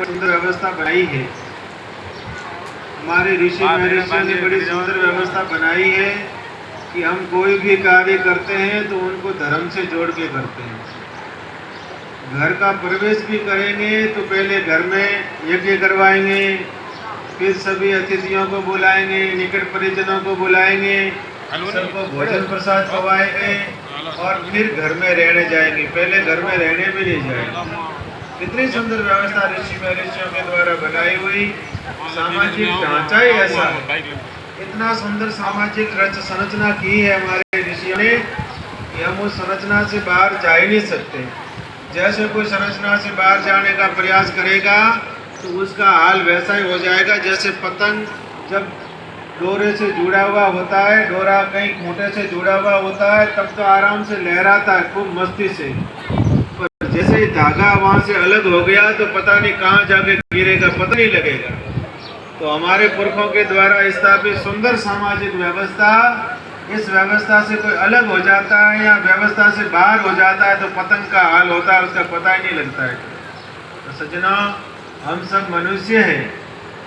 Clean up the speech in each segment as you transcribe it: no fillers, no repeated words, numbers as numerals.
सुंदर व्यवस्था बनाई है। हमारे ऋषि महर्षियों ने बड़ी सुंदर व्यवस्था बनाई है कि हम कोई भी कार्य करते हैं तो उनको धर्म से जोड़ के करते हैं। घर का प्रवेश भी करेंगे तो पहले घर में यज्ञ करवाएंगे, फिर सभी अतिथियों को बुलाएंगे, निकट परिजनों को बुलाएंगे, सबको भोजन प्रसाद खवाएंगे और फिर घर में रहने जाएंगे। पहले घर में रहने भी नहीं जाएंगे। कितनी सुंदर व्यवस्था ऋषि महर्षियों के द्वारा बनाई हुई। सामाजिक ढांचा ही ऐसा है, इतना सुंदर सामाजिक संरचना की है हमारे ऋषियों ने कि हम उस संरचना से बाहर जा ही नहीं सकते। जैसे कोई संरचना से बाहर जाने का प्रयास करेगा तो उसका हाल वैसा ही हो जाएगा जैसे पतंग जब डोरे से जुड़ा हुआ होता है, डोरा कहीं खूंटे से जुड़ा हुआ होता है, तब तो आराम से लहराता है खूब मस्ती से, पर जैसे ही धागा वहाँ से अलग हो गया तो पता नहीं कहाँ जाके गिरेगा, पता नहीं लगेगा। तो हमारे पुरखों के द्वारा स्थापित सुंदर सामाजिक व्यवस्था, इस व्यवस्था से कोई अलग हो जाता है या व्यवस्था से बाहर हो जाता है तो पतंग का हाल होता है, उसका पता ही नहीं लगता है। तो सज्जनों, हम सब मनुष्य हैं।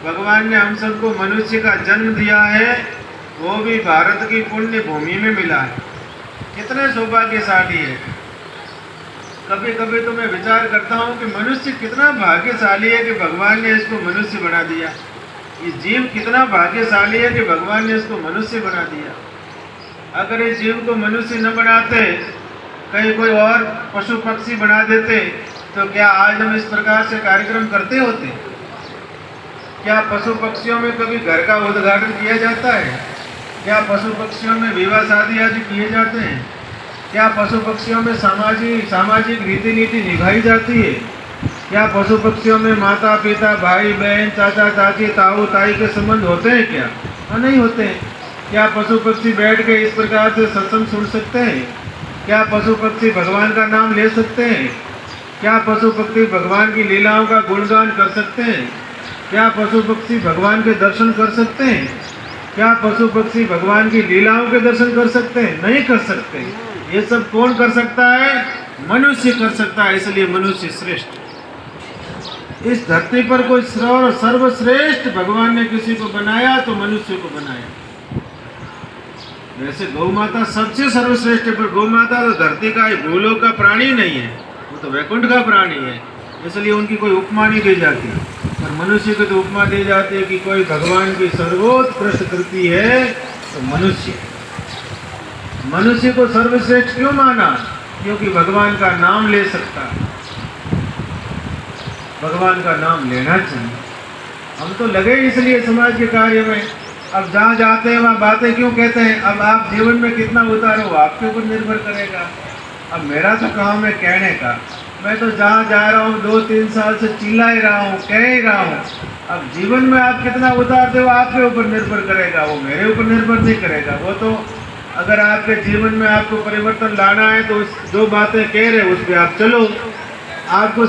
भगवान ने हम सबको मनुष्य का जन्म दिया है, वो भी भारत की पुण्य भूमि में मिला है। कितने सौभाग्यशाली है। कभी कभी तो मैं विचार करता हूँ कि मनुष्य कितना भाग्यशाली है कि भगवान ने इसको मनुष्य बना दिया। ये जीव कितना भाग्यशाली है कि भगवान ने इसको मनुष्य बना दिया। अगर इस जीव को मनुष्य न बनाते, कहीं कोई और पशु पक्षी बना देते, तो क्या आज हम इस प्रकार से कार्यक्रम करते होते? क्या पशु पक्षियों में कभी घर का उद्घाटन किया जाता है? क्या पशु पक्षियों में विवाह शादी आदि किए जाते हैं? क्या पशु पक्षियों में सामाजिक रीति नीति निभाई जाती है? क्या पशु पक्षियों में माता पिता भाई बहन चाचा चाची ताऊ ताई के संबंध होते हैं क्या? नहीं होते हैं। क्या पशु पक्षी बैठ के इस प्रकार से सत्संग सुन सकते हैं? क्या पशु पक्षी भगवान का नाम ले सकते हैं? क्या पशु पक्षी भगवान की लीलाओं का गुणगान कर सकते हैं? क्या पशु पक्षी भगवान के दर्शन कर सकते हैं? क्या पशु पक्षी भगवान की लीलाओं के दर्शन कर सकते हैं? नहीं कर सकते। ये सब कौन कर सकता है? मनुष्य कर सकता है। इसलिए मनुष्य श्रेष्ठ। इस धरती पर कोई सर्वश्रेष्ठ भगवान ने किसी को बनाया तो मनुष्य को बनाया। वैसे गौ माता सबसे सर्वश्रेष्ठ है, पर गौ माता तो धरती का भूलोक का प्राणी नहीं है, वो तो वैकुंठ का प्राणी है, इसलिए उनकी कोई उपमा नहीं दी जाती। पर मनुष्य को तो उपमा दी जाती है कि कोई भगवान की सर्वोत्कृष्ट कृति है तो मनुष्य। मनुष्य को सर्वश्रेष्ठ क्यों माना? क्योंकि भगवान का नाम ले सकता है। भगवान का नाम लेना चाहिए। हम तो लगे इसलिए समाज के कार्य में। अब जहाँ जाते हैं वहाँ बातें क्यों कहते हैं? अब आप जीवन में कितना उतारो आपके ऊपर निर्भर करेगा। अब मेरा तो काम है कहने का। मैं तो जहाँ जा रहा हूँ 2-3 साल से चिल्ला ही रहा हूँ, कह ही रहा हूँ। अब जीवन में आप कितना उतारते हो आपके ऊपर निर्भर करेगा, वो मेरे ऊपर निर्भर नहीं करेगा। वो तो अगर आपके जीवन में आपको परिवर्तन लाना है तो जो बातें कह रहे हैं उस पर आप चलो। आपको